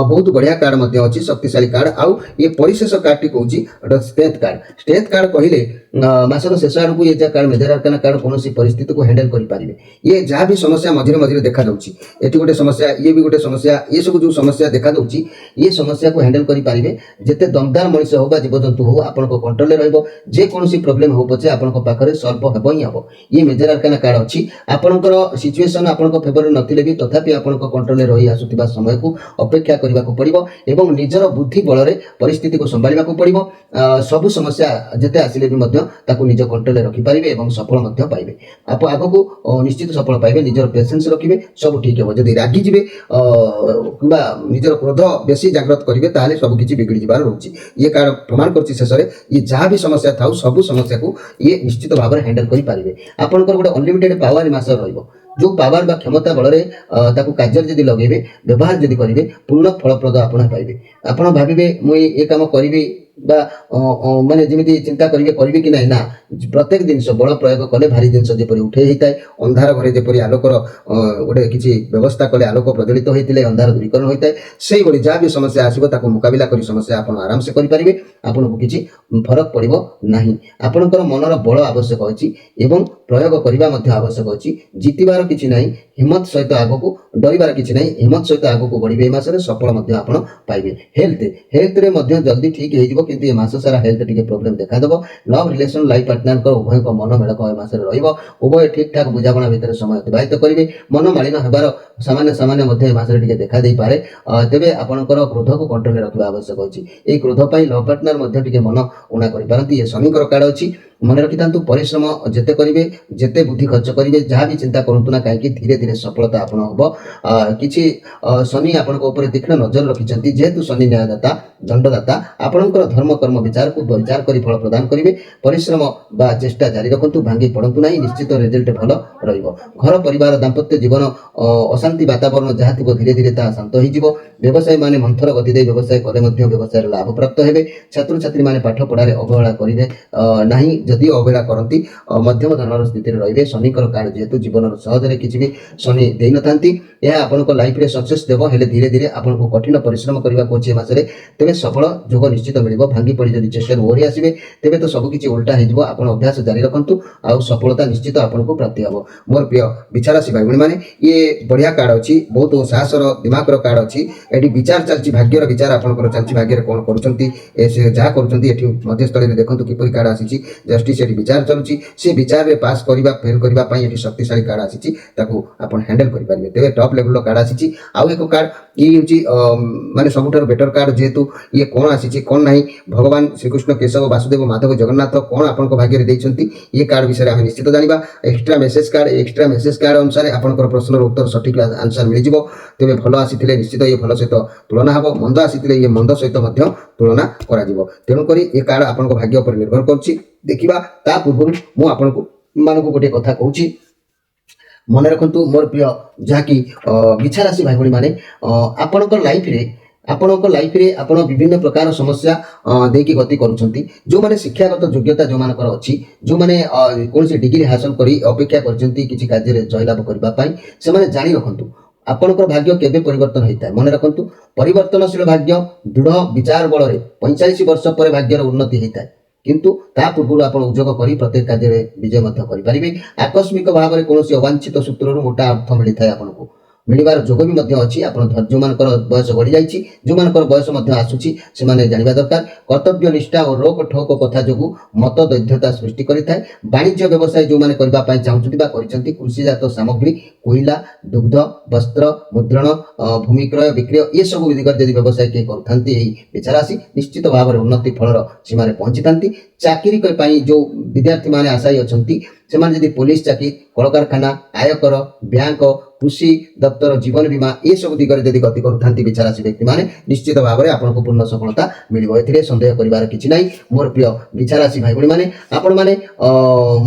ବହୁତ ବଢ଼ିଆ କାର୍ଡ ମଧ୍ୟ ଅଛି ଶକ୍ତିଶାଳୀ କାର୍ଡ ଆଉ ଇଏ ପରିଶେଷ କାର୍ଡଟି କହୁଛି ଷ୍ଟ୍ରେଂଥ୍ କାର୍ଡ କହିଲେ ମାସର ଶେଷ ଆଡ଼କୁ ଏ ଯାହା କାର୍ଡ ମେଜର ଆର୍କାନା କାର୍ଡ କୌଣସି ପରିସ୍ଥିତିକୁ ହ୍ୟାଣ୍ଡେଲ କରିପାରିବେ। ଇଏ ଯାହା ବି ସମସ୍ୟା ମଝିରେ ମଝିରେ ଦେଖାଯାଉଛି, ଏଠି ଗୋଟେ ସମସ୍ୟା, ଇଏ ବି ଗୋଟେ ସମସ୍ୟା, ଏ ସବୁ ଯେଉଁ ସମସ୍ୟା ଦେଖାଯାଉଛି ଏ ସମସ୍ୟାକୁ ହ୍ୟାଣ୍ଡେଲ କରିପାରିବେ। ଯେତେ ଦମଦାର ମଣିଷ ହଉ ବା ଜୀବଜନ୍ତୁ ହଉ ଆପଣଙ୍କ କଣ୍ଟ୍ରୋଲରେ ରହିବ। ଯେକୌଣସି ପ୍ରୋବ୍ଲେମ ହଉ ପଛେ ଆପଣଙ୍କ ପାଖରେ ସଲ୍ଭ ହେବ ହିଁ ହେବ। ଇଏ ମେଜର ଆର୍କାନା କାର୍ଡ ଅଛି। ଆପଣଙ୍କର ସିଚୁଏସନ ଆପଣଙ୍କ ଫେଭରରେ ନଥିଲେ ବି ତଥାପି ଆପଣଙ୍କ କଣ୍ଟ୍ରୋଲରେ ରହି ଆସୁଥିବା ସମୟକୁ ଅପେକ୍ଷା କରିବାକୁ ପଡ଼ିବ ଏବଂ ନିଜର ବୁଦ୍ଧି ବଳରେ ପରିସ୍ଥିତିକୁ ସମ୍ଭାଳିବାକୁ ପଡ଼ିବ। ସବୁ ସମସ୍ୟା ଯେତେ ଆସିଲେ ବି ମଧ୍ୟ ତାକୁ ନିଜ କଣ୍ଟ୍ରୋଲରେ ରଖିପାରିବେ ଏବଂ ସଫଳ ମଧ୍ୟ ପାଇବେ। ଆପଣ ଆଗକୁ ନିଶ୍ଚିତ ସଫଳ ପାଇବେ। ନିଜର ପେସେନ୍ସ ରଖିବେ, ସବୁ ଠିକ ହେବ। ଯଦି ରାଗିଯିବେ କିମ୍ବା ନିଜର କ୍ରୋଧ ବେଶୀ ଜାଗ୍ରତ କରିବେ ତାହେଲେ ସବୁ କିଛି ବିଗିଡ଼ି ଯିବାର ରହୁଛି। ଇଏ କାର୍ଡ ପ୍ରମାଣ କରୁଛି ଶେଷରେ ଇଏ ଯାହା ବି ସମସ୍ୟା ଥାଉ ସବୁ ସମସ୍ୟାକୁ ଇଏ ନିଶ୍ଚିତ ଭାବରେ ହ୍ୟାଣ୍ଡେଲ କରିପାରିବେ। ଆପଣଙ୍କର ଗୋଟେ ଅନଲିମିଟେଡ ପାୱାର ଏ ମାସରେ ରହିବ। ଯେଉଁ ପାୱାର ବା କ୍ଷମତା ବଳରେ ତାକୁ କାର୍ଯ୍ୟରେ ଯଦି ଲଗେଇବେ, ବ୍ୟବହାର ଯଦି କରିବେ, ପୂର୍ଣ୍ଣ ଫଳପ୍ରଦ ଆପଣ ପାଇବେ। ଆପଣ ଭାବିବେ ମୁଁ ଏ କାମ କରିବି ବା ମାନେ ଯେମିତି ଚିନ୍ତା କରିବେ କରିବି କି ନାହିଁ, ନା ପ୍ରତ୍ୟେକ ଜିନିଷ ବଳ ପ୍ରୟୋଗ କଲେ ଭାରି ଜିନିଷ ଯେପରି ଉଠେଇ ହେଇଥାଏ, ଅନ୍ଧାର ଘରେ ଯେପରି ଆଲୋକର ଗୋଟେ କିଛି ବ୍ୟବସ୍ଥା କଲେ ଆଲୋକ ପ୍ରଜ୍ୱଳିତ ହୋଇଥିଲେ ଅନ୍ଧାର ଦୂରୀକରଣ ହୋଇଥାଏ, ସେଇଭଳି ଯାହା ବି ସମସ୍ୟା ଆସିବ ତାକୁ ମୁକାବିଲା କରି ସମସ୍ୟା ଆପଣ ଆରାମସେ କରିପାରିବେ। ଆପଣଙ୍କୁ କିଛି ଫରକ ପଡ଼ିବ ନାହିଁ। ଆପଣଙ୍କର ମନର ବଳ ଆବଶ୍ୟକ ଅଛି ଏବଂ ପ୍ରୟୋଗ କରିବା ମଧ୍ୟ ଆବଶ୍ୟକ ଅଛି। ଜିତିବାର କିଛି ନାହିଁ, ହିମ୍ମତ ସହିତ ଆଗକୁ, ଡରିବାର କିଛି ନାହିଁ, ହିମ୍ମତ ସହିତ ଆଗକୁ ବଢ଼ିବେ। ଏ ମାସରେ ସଫଳ ମଧ୍ୟ ଆପଣ ପାଇବେ। ହେଲ୍ଥରେ ମଧ୍ୟ ଜଲ୍ଦି ଠିକ୍ ହେଇଯିବ, କିନ୍ତୁ ଏ ମାସ ସାରା ହେଲ୍ଥ ଟିକେ ପ୍ରୋବ୍ଲେମ ଦେଖାଦେବ। ଲଭ୍ ରିଲେସନ ଲାଇଫ୍ ପାର୍ଟନରଙ୍କ ଉଭୟଙ୍କ ମନ ମେଳକ ଏ ମାସରେ ରହିବ। ଉଭୟ ଠିକ୍ ଠାକ୍ ବୁଝାମଣା ଭିତରେ ସମୟ ଅତିବାହିତ କରିବେ। ମନମାଳିନ ହେବାର ସାମାନ୍ୟ ମଧ୍ୟ ଏ ମାସରେ ଟିକେ ଦେଖା ଦେଇପାରେ। ତେବେ ଆପଣଙ୍କର କ୍ରୋଧକୁ କଣ୍ଟ୍ରୋଲରେ ରଖିବା ଆବଶ୍ୟକ ଅଛି। ଏହି କ୍ରୋଧ ପାଇଁ ଲଭ୍ ପାର୍ଟନର ମଧ୍ୟ ଟିକେ ମନ ଉଣା କରିପାରନ୍ତି। ଏ ଶନିଙ୍କର କାର୍ଡ ଅଛି। ମନେ ରଖିଥାନ୍ତୁ, ପରିଶ୍ରମ ଯେତେ କରିବେ, ଯେତେ ବୁଦ୍ଧି ଖର୍ଚ୍ଚ କରିବେ, ଯାହା ବି ଚିନ୍ତା କରନ୍ତୁ ନା କାହିଁକି ଧୀରେ ଧୀରେ ସଫଳତା ଆପଣ ହେବ। କିଛି ଶନି ଆପଣଙ୍କ ଉପରେ ତୀକ୍ଷ୍ଣ ନଜର ରଖିଛନ୍ତି। ଯେହେତୁ ଶନି ନ୍ୟାୟଦାତା, ଦଣ୍ଡଦାତା, ଆପଣଙ୍କର ଧର୍ମ କର୍ମ ବିଚାରକୁ ବିଚାର କରି ଫଳ ପ୍ରଦାନ କରିବେ। ପରିଶ୍ରମ ବା ଚେଷ୍ଟା ଜାରି ରଖନ୍ତୁ, ଭାଙ୍ଗି ପଡ଼ନ୍ତୁ ନାହିଁ, ନିଶ୍ଚିତ ରେଜଲ୍ଟ ଭଲ ରହିବ। ଘର ପରିବାର ଦାମ୍ପତ୍ୟ ଜୀବନ ଅଶାନ୍ତି ବାତାବରଣ ଯାହା ଥିବ ଧୀରେ ଧୀରେ ତାହା ଶାନ୍ତ ହୋଇଯିବ। ବ୍ୟବସାୟୀମାନେ ମନ୍ଥର ଗତି ଦେଇ ବ୍ୟବସାୟ କଲେ ମଧ୍ୟ ବ୍ୟବସାୟରେ ଲାଭପ୍ରାପ୍ତ ହେବେ। ଛାତ୍ରଛାତ୍ରୀମାନେ ପାଠ ପଢ଼ାରେ ଅବହେଳା କରିବେ ନାହିଁ, ଯଦିଓ ଅବହେଳା କରନ୍ତି ମଧ୍ୟମ ଧରଣର ସ୍ଥିତିରେ ରହିବେ। ଶନିଙ୍କର କାର୍ଡ ଯେହେତୁ ଜୀବନର ସହଜରେ କିଛି ବି ଶନି ଦେଇନଥାନ୍ତି, ଏହା ଆପଣଙ୍କ ଲାଇଫରେ ସକ୍ସେସ୍ ଦେବ। ହେଲେ ଧୀରେ ଧୀରେ ଆପଣଙ୍କୁ କଠିନ ପରିଶ୍ରମ କରିବାକୁ ଅଛି ଏ ମାସରେ। ତେବେ ସଫଳ ଯୋଗ ନିଶ୍ଚିତ ମିଳିବ। ଭାଙ୍ଗି ପଡ଼ି ଯଦି ଚେଷ୍ଟାରୁ ଓହରି ଆସିବେ ତେବେ ତ ସବୁ କିଛି ଓଲଟା ହେଇଯିବ। ଆପଣ ଅଭ୍ୟାସ ଜାରି ରଖନ୍ତୁ, ଆଉ ସଫଳତା ନିଶ୍ଚିତ ଆପଣଙ୍କୁ ପ୍ରାପ୍ତି ହେବ। ମୋର ପ୍ରିୟ ବିଛାରାଶି ଭାଇ ଭଉଣୀମାନେ, ଇଏ ବଢ଼ିଆ କାର୍ଡ ଅଛି, ବହୁତ ସାହସର ଦିମାଗର କାର୍ଡ ଅଛି। ଏଠି ବିଚାର ଚାଲିଛି, ଭାଗ୍ୟର ବିଚାର ଆପଣଙ୍କର ଚାଲିଛି। ଭାଗ୍ୟରେ କ'ଣ କରୁଛନ୍ତି, ସେ ଯାହା କରୁଛନ୍ତି ଏଠି ମଧ୍ୟସ୍ଥଳୀରେ ଦେଖନ୍ତୁ କିପରି କାର୍ଡ ଆସିଛି। ଜଷ୍ଟିସ ଏଠି ବିଚାର ଚାଲୁଛି। ସେ ବିଚାରରେ ପାସ୍ କରିବା ଫେଲ୍ କରିବା ପାଇଁ ଏଠି ଶକ୍ତିଶାଳୀ କାର୍ଡ ଆସିଛି, ତାକୁ ଆପଣ ହ୍ୟାଣ୍ଡେଲ କରିପାରିବେ। ତେବେ ଟପ୍ ଲେଭେଲର କାର୍ଡ ଆସିଛି। ଆଉ ଏକ କାର୍ଡ ଇଏ ହେଉଛି ମାନେ ସବୁଠାରୁ ବେଟର କାର୍ଡ। ଯେହେତୁ ଇଏ କ'ଣ ଆସିଛି କ'ଣ ନାହିଁ, ଭଗବାନ ଶ୍ରୀକୃଷ୍ଣ, କେଶବ, ବାସୁଦେବ, ମାଧବ, ଜଗନ୍ନାଥ କ'ଣ ଆପଣଙ୍କ ଭାଗ୍ୟରେ ଦେଇଛନ୍ତି, ଏ କାର୍ଡ ବିଷୟରେ ଆମେ ନିଶ୍ଚିତ ଜାଣିବା। ଏକ୍ସଟ୍ରା ମେସେଜ କାର୍ଡ ଅନୁସାରେ ଆପଣଙ୍କର ପ୍ରଶ୍ନର ଉତ୍ତର ସଠିକ ଆନ୍ସର ମିଳିଯିବ। ତେବେ ଭଲ ଆସିଥିଲେ ନିଶ୍ଚିତ ଇଏ ଭଲ ସହିତ ତୁଳନା ହେବ, ମନ୍ଦ ଆସିଥିଲେ ଇଏ ମନ୍ଦ ସହିତ ମଧ୍ୟ ତୁଳନା କରାଯିବ। ତେଣୁକରି ଏ କାର୍ଡ ଆପଣଙ୍କ ଭାଗ୍ୟ ଉପରେ ନିର୍ଭର କରୁଛି। ଦେଖିବା ତା ପୂର୍ବରୁ ମୁଁ ମାନଙ୍କୁ ଗୋଟିଏ କଥା କହୁଛି, ମନେ ରଖନ୍ତୁ ମୋର ପ୍ରିୟ ଯାହାକି ବିଛାରାଶି ଭାଇ ଭଉଣୀମାନେ, ଆପଣଙ୍କ ଲାଇଫରେ ଆପଣ ବିଭିନ୍ନ ପ୍ରକାର ସମସ୍ୟା ଦେଇକି ଗତି କରୁଛନ୍ତି। ଯେଉଁମାନେ ଶିକ୍ଷାଗତ ଯୋଗ୍ୟତା ଯେଉଁମାନଙ୍କର ଅଛି, ଯେଉଁମାନେ କୌଣସି ଡିଗ୍ରୀ ହାସଲ କରି ଅପେକ୍ଷା କରିଛନ୍ତି କିଛି କାର୍ଯ୍ୟରେ ଜୟଲାଭ କରିବା ପାଇଁ, ସେମାନେ ଜାଣି ରଖନ୍ତୁ ଆପଣଙ୍କର ଭାଗ୍ୟ କେବେ ପରିବର୍ତ୍ତନ ହୋଇଥାଏ। ମନେ ରଖନ୍ତୁ, ପରିବର୍ତ୍ତନଶୀଳ ଭାଗ୍ୟ ଦୃଢ଼ ବିଚାର ବଳରେ 45 ବର୍ଷ ପରେ ଭାଗ୍ୟର ଉନ୍ନତି ହୋଇଥାଏ, କିନ୍ତୁ ତା ପୂର୍ବରୁ ଆପଣ ଉଦ୍ಯೋଗ କରି ପ୍ରତ୍ୟେକ କାର୍ଯ୍ୟରେ ବିଜୟ ମଧ୍ୟ କରିପାରିବେ। ଆକସ୍ମିକ ଭାବରେ କୌଣସି ଅବାଞ୍ଛିତ ସୂତ୍ରରୁ ମୋଟା ଅର୍ଥ ମିଳିଥାଏ, ଆପଣଙ୍କୁ ମିଳିବାର ଯୋଗ ବି ମଧ୍ୟ ଅଛି। ଆପଣ ଯେଉଁମାନଙ୍କର ବୟସ ବଢ଼ିଯାଇଛି, ଯେଉଁମାନଙ୍କର ବୟସ ମଧ୍ୟ ଆସୁଛି, ସେମାନେ ଜାଣିବା ଦରକାର। କର୍ତ୍ତବ୍ୟ ନିଷ୍ଠା ଓ ରୋକ ଠୋକ କଥା ଯୋଗୁଁ ମତ ଦୈଧ୍ୟତା ସୃଷ୍ଟି କରିଥାଏ। ବାଣିଜ୍ୟ ବ୍ୟବସାୟ ଯେଉଁମାନେ କରିବା ପାଇଁ ଚାହୁଁଛନ୍ତି ବା କରିଛନ୍ତି, କୃଷିଜାତ ସାମଗ୍ରୀ, କୋଇଲା, ଦୁଗ୍ଧ, ବସ୍ତ୍ର, ମୁଦ୍ରଣ, ଭୂମି କ୍ରୟ ବିକ୍ରୟ ଏସବୁ ଦିଗରେ ଯଦି ବ୍ୟବସାୟ କିଏ କରୁଥାନ୍ତି, ଏହି ବିଛାରାଶି ନିଶ୍ଚିତ ଭାବରେ ଉନ୍ନତି ଫଳର ସୀମାରେ ପହଞ୍ଚିଥାନ୍ତି। ଚାକିରି ପାଇଁ ଯେଉଁ ବିଦ୍ୟାର୍ଥୀମାନେ ଆଶାୟୀ ଅଛନ୍ତି, ସେମାନେ ଯଦି ପୋଲିସ ଚାକିରି, କଳକାରଖାନା, ଆୟକର, ବ୍ୟାଙ୍କ, କୃଷି ଦପ୍ତର, ଜୀବନ ବୀମା ଏସବୁ ଦିଗରେ ଯଦି ଗତି କରୁଥାନ୍ତି ବିଛାରାଶି ବ୍ୟକ୍ତିମାନେ, ନିଶ୍ଚିତ ଭାବରେ ଆପଣଙ୍କୁ ପୂର୍ଣ୍ଣ ସଫଳତା ମିଳିବ। ଏଥିରେ ସନ୍ଦେହ କରିବାର କିଛି ନାହିଁ। ମୋର ପ୍ରିୟ ବିଛାରାଶି ଭାଇ ଭଉଣୀମାନେ, ଆପଣମାନେ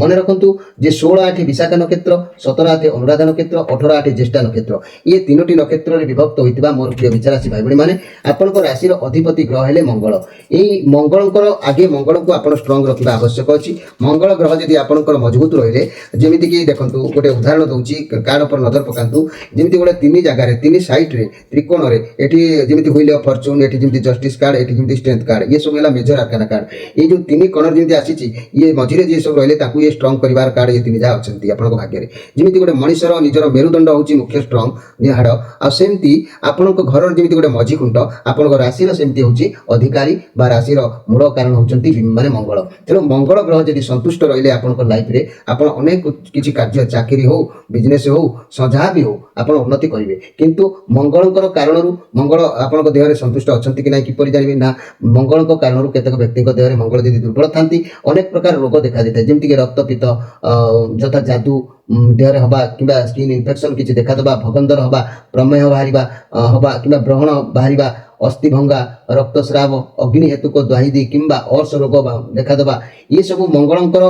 ମନେ ରଖନ୍ତୁ ଯେ 16/8 ବିଶାଖା ନକ୍ଷତ୍ର, 17/8 ଅନୁରାଧା ନକ୍ଷତ୍ର, 18/8 ଜ୍ୟେଷ୍ଠା ନକ୍ଷତ୍ର, ଏ ତିନୋଟି ନକ୍ଷତ୍ରରେ ବିଭକ୍ତ ହୋଇଥିବା ମୋର ପ୍ରିୟ ବିଛାରାଶି ଭାଇ ଭଉଣୀମାନେ, ଆପଣଙ୍କ ରାଶିର ଅଧିପତି ଗ୍ରହ ହେଲେ ମଙ୍ଗଳ। ଏହି ମଙ୍ଗଳଙ୍କୁ ଆପଣ ଷ୍ଟ୍ରଙ୍ଗ ରଖିବା ଆବଶ୍ୟକ ଅଛି। ମଙ୍ଗଳ ଗ୍ରହ ଯଦି ଆପଣଙ୍କର ମଜବୁତ ବହୁତ ରହିଲେ ଯେମିତିକି ଦେଖନ୍ତୁ ଗୋଟେ ଉଦାହରଣ ଦେଉଛି କାର୍ଡ଼ ଉପରେ ନଜର ପକାନ୍ତୁ ଯେମିତି ଗୋଟେ ତିନି ଜାଗାରେ ତିନି ସାଇଡ୍ରେ ତ୍ରିକୋଣରେ ଏଠି ଯେମିତି ହୁଇଲ୍ ଅଫ୍ ଫର୍ଚୁନ୍ ଏଠି ଯେମିତି ଜଷ୍ଟିସ୍ କାର୍ଡ଼ ଏଠି ଯେମିତି ଷ୍ଟ୍ରେନ୍ଥ କାର୍ଡ଼ ଇଏ ସବୁ ହେଲା ମେଜର ଆର୍କାନା କାର୍ଡ଼ ଏଇ ଯେଉଁ ତିନି କର୍ଣ୍ଣର ଯେମିତି ଆସିଛି ଇଏ ମଝିରେ ଯିଏ ସବୁ ରହିଲେ ତାକୁ ଇଏ ଷ୍ଟ୍ରଙ୍ଗ କରିବାର କାର୍ଡ଼ ଇଏ ତିନି ଯାହା ଅଛନ୍ତି ଆପଣଙ୍କ ଭାଗ୍ୟରେ ଯେମିତି ଗୋଟେ ମଣିଷର ନିଜର ମେରୁଦଣ୍ଡ ହେଉଛି ମୁଖ୍ୟ ଷ୍ଟ୍ରଙ୍ଗ ହାଡ଼ ଆଉ ସେମିତି ଆପଣଙ୍କ ଘରର ଯେମିତି ଗୋଟେ ମଝି ଖୁଣ୍ଟ ଆପଣଙ୍କ ରାଶିର ସେମିତି ହେଉଛି ଅଧିକାରୀ ବା ରାଶିର ମୂଳ କାରଣ ହେଉଛନ୍ତି ମାନେ ମଙ୍ଗଳ ତେଣୁ ମଙ୍ଗଳ ଗ୍ରହ ଯଦି ସନ୍ତୁଷ୍ଟ ରହିଲେ ଆପଣଙ୍କ ଲାଇଫରେ ଆପଣ ଅନେକ କିଛି କାର୍ଯ୍ୟ ଚାକିରି ହଉ ବିଜନେସ୍ ହଉ ଯାହା ବି ହଉ ଆପଣ ଉନ୍ନତି କରିବେ କିନ୍ତୁ ମଙ୍ଗଳଙ୍କର କାରଣରୁ ମଙ୍ଗଳ ଆପଣଙ୍କ ଦେହରେ ସନ୍ତୁଷ୍ଟ ଅଛନ୍ତି କି ନାହିଁ କିପରି ଜାଣିବେ ନା ମଙ୍ଗଳଙ୍କ କାରଣରୁ କେତେକ ବ୍ୟକ୍ତିଙ୍କ ଦେହରେ ମଙ୍ଗଳ ଯଦି ଦୁର୍ବଳ ଥାନ୍ତି ଅନେକ ପ୍ରକାର ରୋଗ ଦେଖାଦେଇଥାଏ ଯେମିତିକି ରକ୍ତପିତ ଯଥା ଯାଦୁ ଦେହରେ ହବା କିମ୍ବା ସ୍କିନ୍ ଇନଫେକ୍ସନ୍ କିଛି ଦେଖାଦେବା ଭଗନ୍ଦର ହବା ପ୍ରମେହ ବାହାରିବା ହବା କିମ୍ବା ବ୍ରହଣ ବାହାରିବା ଅସ୍ଥି ଭଙ୍ଗା ରକ୍ତସ୍ରାବ ଅଗ୍ନି ହେତୁକ ଦ୍ୱାହିଦି କିମ୍ବା ଅର୍ଶ ରୋଗ ଦେଖାଦେବା ଇଏ ସବୁ ମଙ୍ଗଳଙ୍କର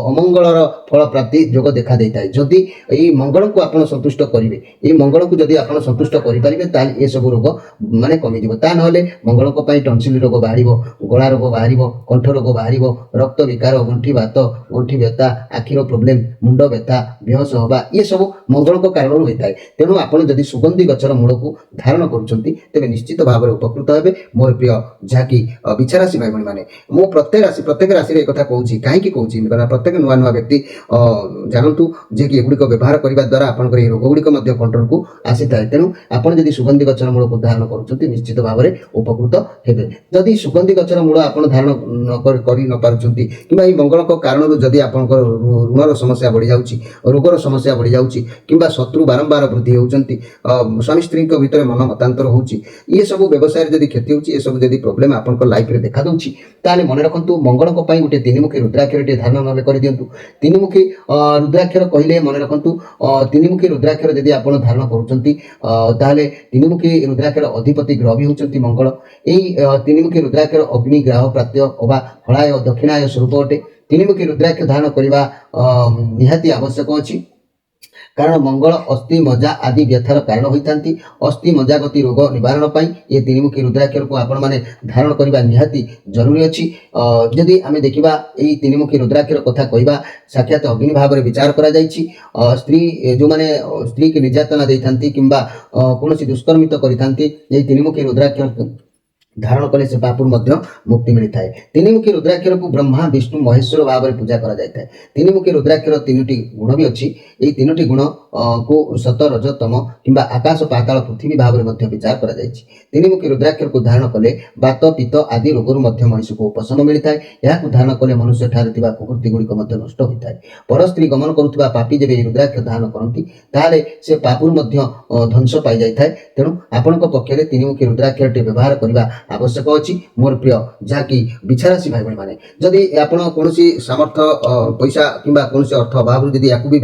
ଅମଙ୍ଗଳର ଫଳ ପ୍ରାପ୍ତି ଯୋଗ ଦେଖା ଦେଇଥାଏ ଯଦି ଏଇ ମଙ୍ଗଳକୁ ଆପଣ ସନ୍ତୁଷ୍ଟ କରିବେ ଏଇ ମଙ୍ଗଳକୁ ଯଦି ଆପଣ ସନ୍ତୁଷ୍ଟ କରିପାରିବେ ତାହେଲେ ଏସବୁ ରୋଗ ମାନେ କମିଯିବ ତା ନହେଲେ ମଙ୍ଗଳଙ୍କ ପାଇଁ ଟନସିଲ ରୋଗ ବାହାରିବ ଗଳା ରୋଗ ବାହାରିବ କଣ୍ଠ ରୋଗ ବାହାରିବ ରକ୍ତ ବିକାର ଗଣ୍ଠି ବାତ ଗଣ୍ଠି ବ୍ୟଥା ଆଖିର ପ୍ରୋବ୍ଲେମ ମୁଣ୍ଡ ବ୍ୟଥା ବେହୋସ ହେବା ଇଏ ସବୁ ମଙ୍ଗଳଙ୍କ କାରଣରୁ ହୋଇଥାଏ ତେଣୁ ଆପଣ ଯଦି ସୁଗନ୍ଧି ଗଛର ମୂଳକୁ ଧାରଣ କରୁଛନ୍ତି ତେବେ ନିଶ୍ଚିତ ଭାବରେ ଉପକୃତ ହେବେ ମୋର ପ୍ରିୟ ଯାହାକି ବିଛାରାଶି ଭାଇ ଭଉଣୀମାନେ ମୁଁ ପ୍ରତ୍ୟେକ ରାଶିରେ କଥା କହୁଛି କାହିଁକି କହୁଛି କାରଣ ପ୍ରତ୍ୟେକ ନୂଆ ନୂଆ ବ୍ୟକ୍ତି ଜାଣନ୍ତୁ ଯେ କି ଏଗୁଡ଼ିକ ବ୍ୟବହାର କରିବା ଦ୍ୱାରା ଆପଣଙ୍କର ଏହି ରୋଗ ଗୁଡ଼ିକ ମଧ୍ୟ କଣ୍ଟ୍ରୋଲକୁ ଆସିଥାଏ ତେଣୁ ଆପଣ ଯଦି ସୁଗନ୍ଧି ଗଛର ମୂଳକୁ ଧାରଣ କରୁଛନ୍ତି ନିଶ୍ଚିତ ଭାବରେ ଉପକୃତ ହେବେ ଯଦି ସୁଗନ୍ଧି ଗଛର ମୂଳ ଆପଣ ଧାରଣ କରି ନ ପାରୁଛନ୍ତି କିମ୍ବା ଏହି ମଙ୍ଗଳଙ୍କ କାରଣରୁ ଯଦି ଆପଣଙ୍କର ଋଣର ସମସ୍ୟା ବଢ଼ିଯାଉଛି ରୋଗର ସମସ୍ୟା ବଢ଼ିଯାଉଛି କିମ୍ବା ଶତ୍ରୁ ବାରମ୍ବାର ବୃଦ୍ଧି ହେଉଛନ୍ତି ସ୍ୱାମୀ ସ୍ତ୍ରୀଙ୍କ ଭିତରେ ମନ ମତାନ୍ତର ହେଉଛି ଇଏ ସବୁ ବ୍ୟବସାୟରେ ଯଦି କ୍ଷତି ହେଉଛି ଏସବୁ ଯଦି ପ୍ରୋବ୍ଲେମ୍ ଆପଣଙ୍କ ଲାଇଫରେ ଦେଖାଦେଉଛି ତାହେଲେ ମନେ ରଖନ୍ତୁ ମଙ୍ଗଳଙ୍କ ପାଇଁ ଗୋଟେ ତିନିମୁଖୀ ରୁଦ୍ରାକ୍ଷରଟିଏ ଧାରଣ ନହେଲେ କରିଦିଅନ୍ତୁ ତିନିମୁଖୀ ରୁଦ୍ରାକ୍ଷର କହିଲେ ମନେ ରଖନ୍ତୁ ତିନିମୁଖୀ ରୁଦ୍ରାକ୍ଷର ଯଦି ଆପଣ ଧାରଣ କରୁଛନ୍ତି ତାହେଲେ ତିନିମୁଖୀ ରୁଦ୍ରାକ୍ଷର ଅଧିପତି ଗ୍ରହ ବି ହେଉଛନ୍ତି ମଙ୍ଗଳ ଏହି ତିନିମୁଖୀ ରୁଦ୍ରାକ୍ଷର ଅଗ୍ନି ଗ୍ରାହ ପ୍ରାତ୍ୟ ଅବା ହଳାୟ ଦକ୍ଷିଣାୟ ସ୍ୱରୂପ ଅଟେ ତିନିମୁଖୀ ରୁଦ୍ରାକ୍ଷ ଧାରଣ କରିବା ନିହାତି ଆବଶ୍ୟକ ଅଛି କାରଣ ମଙ୍ଗଳ ଅସ୍ଥି ମଜ୍ଜା ଆଦି ବ୍ୟଥାର କାରଣ ହୋଇଥାନ୍ତି ଅସ୍ଥି ମଜ୍ଜାଗତି ରୋଗ ନିବାରଣ ପାଇଁ ଏ ତିନିମୁଖୀ ରୁଦ୍ରାକ୍ଷରକୁ ଆପଣମାନେ ଧାରଣ କରିବା ନିହାତି ଜରୁରୀ ଅଛି ଯଦି ଆମେ ଦେଖିବା ଏହି ତିନିମୁଖୀ ରୁଦ୍ରାକ୍ଷର କଥା କହିବା ସାକ୍ଷାତ ଅଗ୍ନି ଭାବରେ ବିଚାର କରାଯାଇଛି ସ୍ତ୍ରୀ ଯେଉଁମାନେ ସ୍ତ୍ରୀକି ନିର୍ଯାତନା ଦେଇଥାନ୍ତି କିମ୍ବା କୌଣସି ଦୁଷ୍କର୍ମିତ କରିଥାନ୍ତି ଏହି ତିନିମୁଖୀ ରୁଦ୍ରାକ୍ଷର ଧାରଣ କଲେ ସେ ପାପରୁ ମଧ୍ୟ ମୁକ୍ତି ମିଳିଥାଏ ତିନିମୁଖୀ ରୁଦ୍ରାକ୍ଷରକୁ ବ୍ରହ୍ମା ବିଷ୍ଣୁ ମହେଶ୍ୱର ଭାବରେ ପୂଜା କରାଯାଇଥାଏ ତିନିମୁଖୀ ରୁଦ୍ରାକ୍ଷର ତିନୋଟି ଗୁଣ ବି ଅଛି ଏହି ତିନୋଟି ଗୁଣକୁ ସତ ରଜ ତମ କିମ୍ବା ଆକାଶ ପାତାଳ ପୃଥିବୀ ଭାବରେ ମଧ୍ୟ ବିଚାର କରାଯାଇଛି ତିନିମୁଖୀ ରୁଦ୍ରାକ୍ଷରକୁ ଧାରଣ କଲେ ବାତ ପିତ୍ତ ଆଦି ରୋଗରୁ ମଧ୍ୟ ମଣିଷକୁ ଉପଶମ ମିଳିଥାଏ ଏହାକୁ ଧାରଣ କଲେ ମନୁଷ୍ୟଠାରେ ଥିବା କୁକୃତି ଗୁଡ଼ିକ ମଧ୍ୟ ନଷ୍ଟ ହୋଇଥାଏ ପର ସ୍ତ୍ରୀ ଗମନ କରୁଥିବା ପାପୀ ଯେବେ ଏହି ରୁଦ୍ରାକ୍ଷ ଧାରଣ କରନ୍ତି ତାହେଲେ ସେ ପାପରୁ ମଧ୍ୟ ଧ୍ୱଂସ ପାଇଯାଇଥାଏ ତେଣୁ ଆପଣଙ୍କ ପକ୍ଷରେ ତିନିମୁଖୀ ରୁଦ୍ରାକ୍ଷରଟି ବ୍ୟବହାର କରିବା ଆବଶ୍ୟକ ଅଛି ମୋର ପ୍ରିୟ ଯାହାକି ବିଛାରାଶି ଭାଇ ଭଉଣୀମାନେ ଯଦି ଆପଣ କୌଣସି ସାମର୍ଥ୍ୟ ପଇସା କିମ୍ବା କୌଣସି ଅର୍ଥ ଅଭାବରୁ ଯଦି ୟାକୁ ବି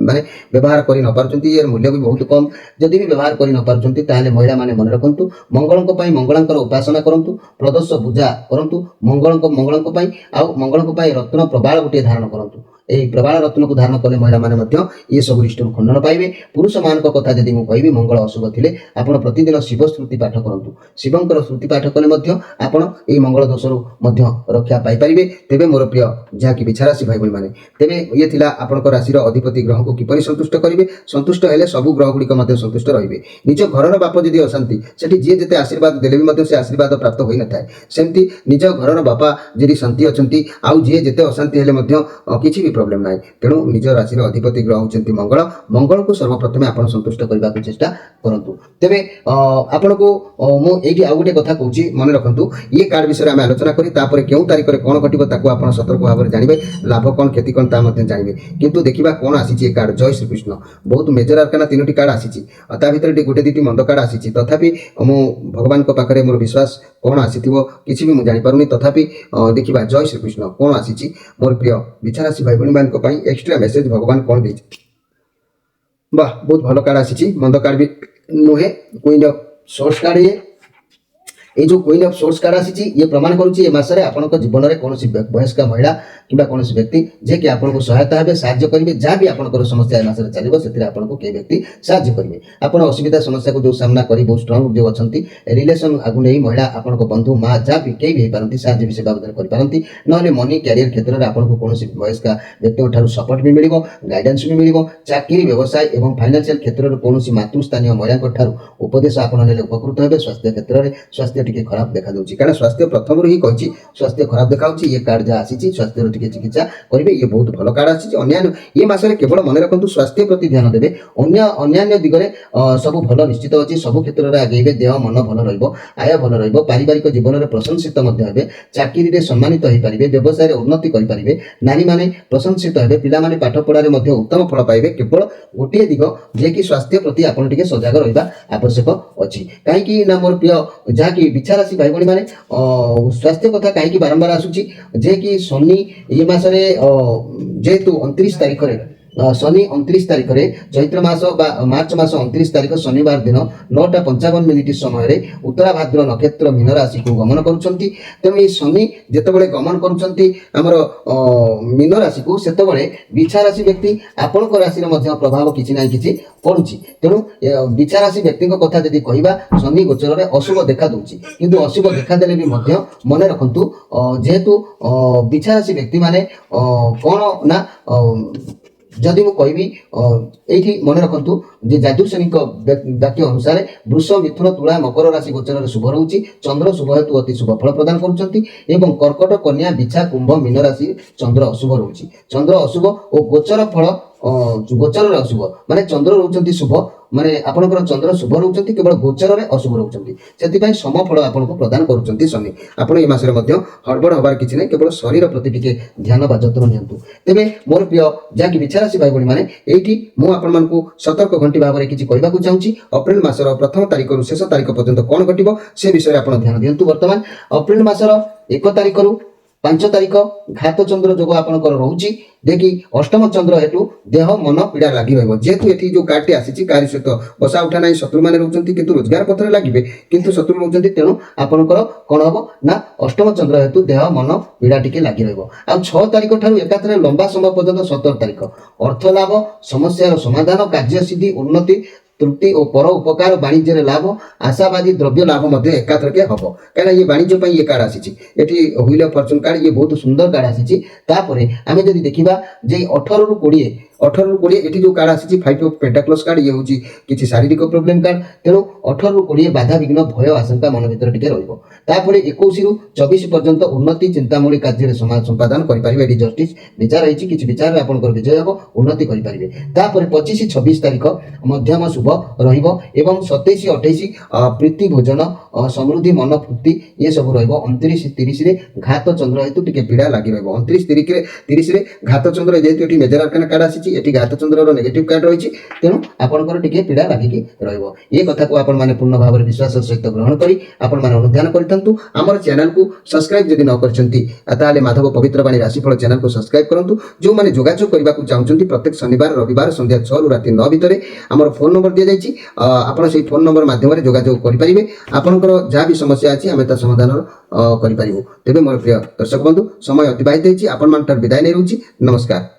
ମାନେ ବ୍ୟବହାର କରି ନ ପାରୁଛନ୍ତି ଏର ମୂଲ୍ୟ ବି ବହୁତ କମ୍ ଯଦି ବି ବ୍ୟବହାର କରି ନ ପାରୁଛନ୍ତି ତାହେଲେ ମହିଳାମାନେ ମନେ ରଖନ୍ତୁ ମଙ୍ଗଳଙ୍କ ପାଇଁ ମଙ୍ଗଳାଙ୍କର ଉପାସନା କରନ୍ତୁ ପ୍ରଦୋଷ ପୂଜା କରନ୍ତୁ ମଙ୍ଗଳଙ୍କ ପାଇଁ ଆଉ ମଙ୍ଗଳଙ୍କ ପାଇଁ ରତ୍ନ ପ୍ରବାଳ ଗୋଟିଏ ଧାରଣ କରନ୍ତୁ ଏହି ପ୍ରବାଳ ରତ୍ନକୁ ଧାରଣ କଲେ ମହିଳାମାନେ ମଧ୍ୟ ଏସବୁ ରିଷ୍ଟରୁ ଖଣ୍ଡନ ପାଇବେ ପୁରୁଷମାନଙ୍କ କଥା ଯଦି ମୁଁ କହିବି ମଙ୍ଗଳ ଅଶୁଭ ଥିଲେ ଆପଣ ପ୍ରତିଦିନ ଶିବ ସ୍ମୃତି ପାଠ କରନ୍ତୁ ଶିବଙ୍କର ସ୍ମୃତି ପାଠ କଲେ ମଧ୍ୟ ଆପଣ ଏହି ମଙ୍ଗଳ ଦୋଷରୁ ମଧ୍ୟ ରକ୍ଷା ପାଇପାରିବେ ତେବେ ମୋର ପ୍ରିୟ ଯାହାକି ବିଛାରାଶି ଭାଇ ଭଉଣୀମାନେ ତେବେ ଇଏ ଥିଲା ଆପଣଙ୍କ ରାଶିର ଅଧିପତି ଗ୍ରହକୁ କିପରି ସନ୍ତୁଷ୍ଟ କରିବେ ସନ୍ତୁଷ୍ଟ ହେଲେ ସବୁ ଗ୍ରହ ଗୁଡ଼ିକ ମଧ୍ୟ ସନ୍ତୁଷ୍ଟ ରହିବେ ନିଜ ଘରର ବାପ ଯଦି ଅଶାନ୍ତି ସେଠି ଯିଏ ଯେତେ ଆଶୀର୍ବାଦ ଦେଲେ ବି ମଧ୍ୟ ସେ ଆଶୀର୍ବାଦ ପ୍ରାପ୍ତ ହୋଇନଥାଏ ସେମିତି ନିଜ ଘରର ବାପା ଯଦି ଶାନ୍ତି ଅଛନ୍ତି ଆଉ ଯିଏ ଯେତେ ଅଶାନ୍ତି ହେଲେ ମଧ୍ୟ କିଛି ବି ପ୍ରୋବ୍ଲେମ୍ ନାହିଁ ତେଣୁ ନିଜ ରାଶିର ଅଧିପତି ଗ୍ରହ ହେଉଛନ୍ତି ମଙ୍ଗଳକୁ ସର୍ବପ୍ରଥମେ ଆପଣ ସନ୍ତୁଷ୍ଟ କରିବାକୁ ଚେଷ୍ଟା କରନ୍ତୁ ତେବେ ଆପଣଙ୍କୁ ମୁଁ ଏଇଠି ଆଉ ଗୋଟେ କଥା କହୁଛି ମନେ ରଖନ୍ତୁ ଇଏ କାର୍ଡ ବିଷୟରେ ଆମେ ଆଲୋଚନା କରି ତାପରେ କେଉଁ ତାରିଖରେ କ'ଣ ଘଟିବ ତାକୁ ଆପଣ ସତର୍କ ଭାବରେ ଜାଣିବେ ଲାଭ କ'ଣ କ୍ଷତି କ'ଣ ତା ମଧ୍ୟ ଜାଣିବେ କିନ୍ତୁ ଦେଖିବା କ'ଣ ଆସିଛି ଏ କାର୍ଡ ଜୟ ଶ୍ରୀକୃଷ୍ଣ ବହୁତ ମେଜର ଆର୍କାନା ତିନୋଟି କାର୍ଡ ଆସିଛି ତା ଭିତରେ ଗୋଟେ ଦୁଇଟି ମନ୍ଦ କାର୍ଡ ଆସିଛି ତଥାପି ମୁଁ ଭଗବାନଙ୍କ ପାଖରେ ମୋର ବିଶ୍ୱାସ କ'ଣ ଆସିଥିବ କିଛି ବି ମୁଁ ଜାଣିପାରୁନି ତଥାପି ଦେଖିବା ଜୟ ଶ୍ରୀକୃଷ୍ଣ କ'ଣ ଆସିଛି ମୋର ପ୍ରିୟ ବିଛାରାଶି ଭାଇ ଭଉଣୀମାନଙ୍କ ପାଇଁ ଏକ୍ସଟ୍ରା ମେସେଜ ଭଗବାନ କ'ଣ ଦେଇଛି ବାহ ବହୁତ ଭଲ କାର୍ଡ ଆସିଛି ମନ୍ଦ କାର୍ଡ ବି ନୁହେଁ କୁଇନ୍ ଅଫ୍ ସୋର୍ସ କାର୍ଡ ଇଏ এই যে কুইন অফ সোর্স কার্ড আসিছি ইয়ে প্রমাণ করুଛି ଏ ମାସରେ ଆପଣଙ୍କ ଜୀବନରେ କୌଣସି ବୟସ୍କା ମହିଳା किंबा कौन व्यक्ति जे कि आपको सहायता हे साहाय्य करेंगे जहाँ भी आपंकर समस्या मासरे चलो से आपको कई व्यक्ति साहाय्य करेंगे आप असुविधा समस्या को जो सामना कर बहुत स्ट्रंग जो अच्छा रिलेसन आगु नहीं महिला आपण बंधु माँ जहाँ भी कई भी हो पारती साहाय्य भी से बाबद करपारती ना मनी क्यारियर क्षेत्र में आपको कौन वयस्क व्यक्ति सपोर्ट भी मिल गाइडेंस भी मिल चाकरी व्यवसाय और फाइनेंशियल क्षेत्र में कौन मातृस्थानीय महिला उपदेश आप उपकृत हे स्वास्थ्य क्षेत्र में स्वास्थ्य टी खराब देखा कारण स्वास्थ्य प्रथम ही कही स्वास्थ्य खराब देखा ये कार्ड जहाँ आसी स्वास्थ्य टी चिकित्सा करेंगे ये बहुत भल कार्ड आसी अन्य ये मसरे केवल मन रखु स्वास्थ्य प्रति ध्यान देवे अन्य दिगरे सब भल निश्चित अच्छी सब क्षेत्र में आगे देह मन भल रय भल पारिवारिक जीवन में प्रशंसित चाकरी में सम्मानित हो पारे व्यवसाय उन्नति करेंगे नारी मैंने प्रशंसित हे पिला पाठ पढ़ार उत्तम फल पाइबे केवल गोटे दिग जे कि स्वास्थ्य प्रति आपन टिके सजग रहिबा आवश्यक अछि काहेकि ना मोर प्रिय जहा कि विचार राशि भाई भणी माने स्वास्थ्य कथा काहेकि बारंबार आसुची जे कि शनि ये मासरे जेतु 29 तारिख रे शनि 29 तारिख रे चैत्र मास मार्च मास 29 तारिख शनिवार दिन 9:55 समय उत्तरा भाद्र नक्षत्र मीन राशि को गमन करुछंती तेणु ये शनि जेतेबेले गमन करुछंती हमर मीन राशि को सेतेबेले बिछा राशि व्यक्ति आपण को राशि रे मध्ये प्रभाव किछि नै किछि पडुछि तेणु बिछा राशि व्यक्ति को कथा जदि कहिबा शनि गोचर रे अशुभ देखा दउछि किंतु अशुभ देखा देले भी मध्ये मने रखंतु जेहेतु बिछा राशि व्यक्ति माने कोन ना जदि मु कहबी एठी मन रखंतु जे जादुशनी वाक्य अनुसार वृष मिथुन तुला मकर राशि गोचर रे शुभ रहउची चंद्र शुभ हेतु अति शुभ फल प्रदान करूछंती एवं कर्कट कन्या बिछा कुंभ मीन राशि चंद्र अशुभ रहउची चंद्र अशुभ और गोचर फल गोचर अशुभ माने चंद्र रहउचंती शुभ माने आपनकर चंद्र शुभ रहउचंती केवल गोचर रे अशुभ रहउचंती सेति पय सम फल आपनको प्रदान करूचंती शनि आपण ए मासरे मध्ये हड़बड़ होबार किछि नै केवल शरीर प्रति टिके ध्यान बा जतन नियंतु तेबे मोर प्रिय जाकी विचार राशि भाई भणी माने एठी मु आपण मानकु सतर्क घंटी भाबरे किछि कहबा को चाहूची अप्रैल मासर प्रथम तारिख रु शेष तारिख पर्यंत कोन घटिबो से विषय आपण ध्यान दियंतु वर्तमान अप्रैल मासर 1 तारिख रु 5 तारिख घात चंद्र जोग आपनकर रहउची देखि अष्टम चंद्र हेतु देह मन पीड़ा लागि रहबो जेतु एठी जो कार्ड आसीची कार्य सहित बसा उठा नै शत्रु माने रहउचंती किंतु रोजगार पथरे लागिबे किंतु शत्रु रहउचंती तेनु आपनकर कोन हबो ना अष्टम चंद्र हेतु देह मन पीड़ा टिके लागि रहबो आ 6 तारिख ठारु एकाथरे लंबा समय पर्यंत 17 तारिख अर्थ लाभ समस्यार समाधान कार्य सिद्धि उन्नति त्रुटि और पर उपकार वाणिज्य लाभ आशावादी द्रव्य लाभ एकाथरके हम कहीं ये वाणिज्य ये कार्ड आसी व्हील ऑफ फॉर्च्यून कार्ड ये बहुत सुंदर कार्ड आसी आम जब देखा जे 18 रु 20 18 रु 20 ये जो कार्ड आसी 5 ऑफ पेंटाक्लस कार्ड ये हूँ किसी शारीरिक प्रोब्लेम कार्ड तेणु 18 रु 20 बाधा विघ्न भय आशंका मन भर टे रही 21 रु 24 पर्यंत उन्नति चिंतामूली कार्य संपादन करेंगे जस्टिस विचार होती किसी विचार आप विजय हम उन्नति करेंगे 25 26 तारिख मध्यम शुभ रहिबो एवं 27 28 प्रीति भोजन समृद्धि मन फूर्ति ये सब रहिबो 29 30 रे घात चंद्र हेतु टिके पीड़ा लागि रहिबो 29 30 रे घात चंद्र जेहेतु एठी मेजर आर्काना कार्ड आसी एठी घात चंद्र रो नेगेटिव कार्ड रहिछि तेनु आपनकर टिके पीड़ा लागि कि रहिबो ये कथा को आपन माने पूर्ण भाव रे विश्वास सहित ग्रहण करी आपन माने अनुध्यान करितंतु हमर चैनल को सब्सक्राइब जदि न करछंती ताले माधव पवित्र बाणी राशिफल चैनल को सब्सक्राइब करंतु जो माने जोगाजोग करबा को चाहउछंती प्रत्येक शनिवार रविवार संध्या 6 रु राति 9 भितरे हमर फोन नंबर दिया जाइछि आपण से फोन नंबर माध्यम जोगाजोग करेंगे आपंकर जहाँ भी समस्या अच्छी आम ता समाधान करें तेज मोर प्रिय दर्शक बंधु समय अतिबाहित होती विदाय नहीं रोची नमस्कार।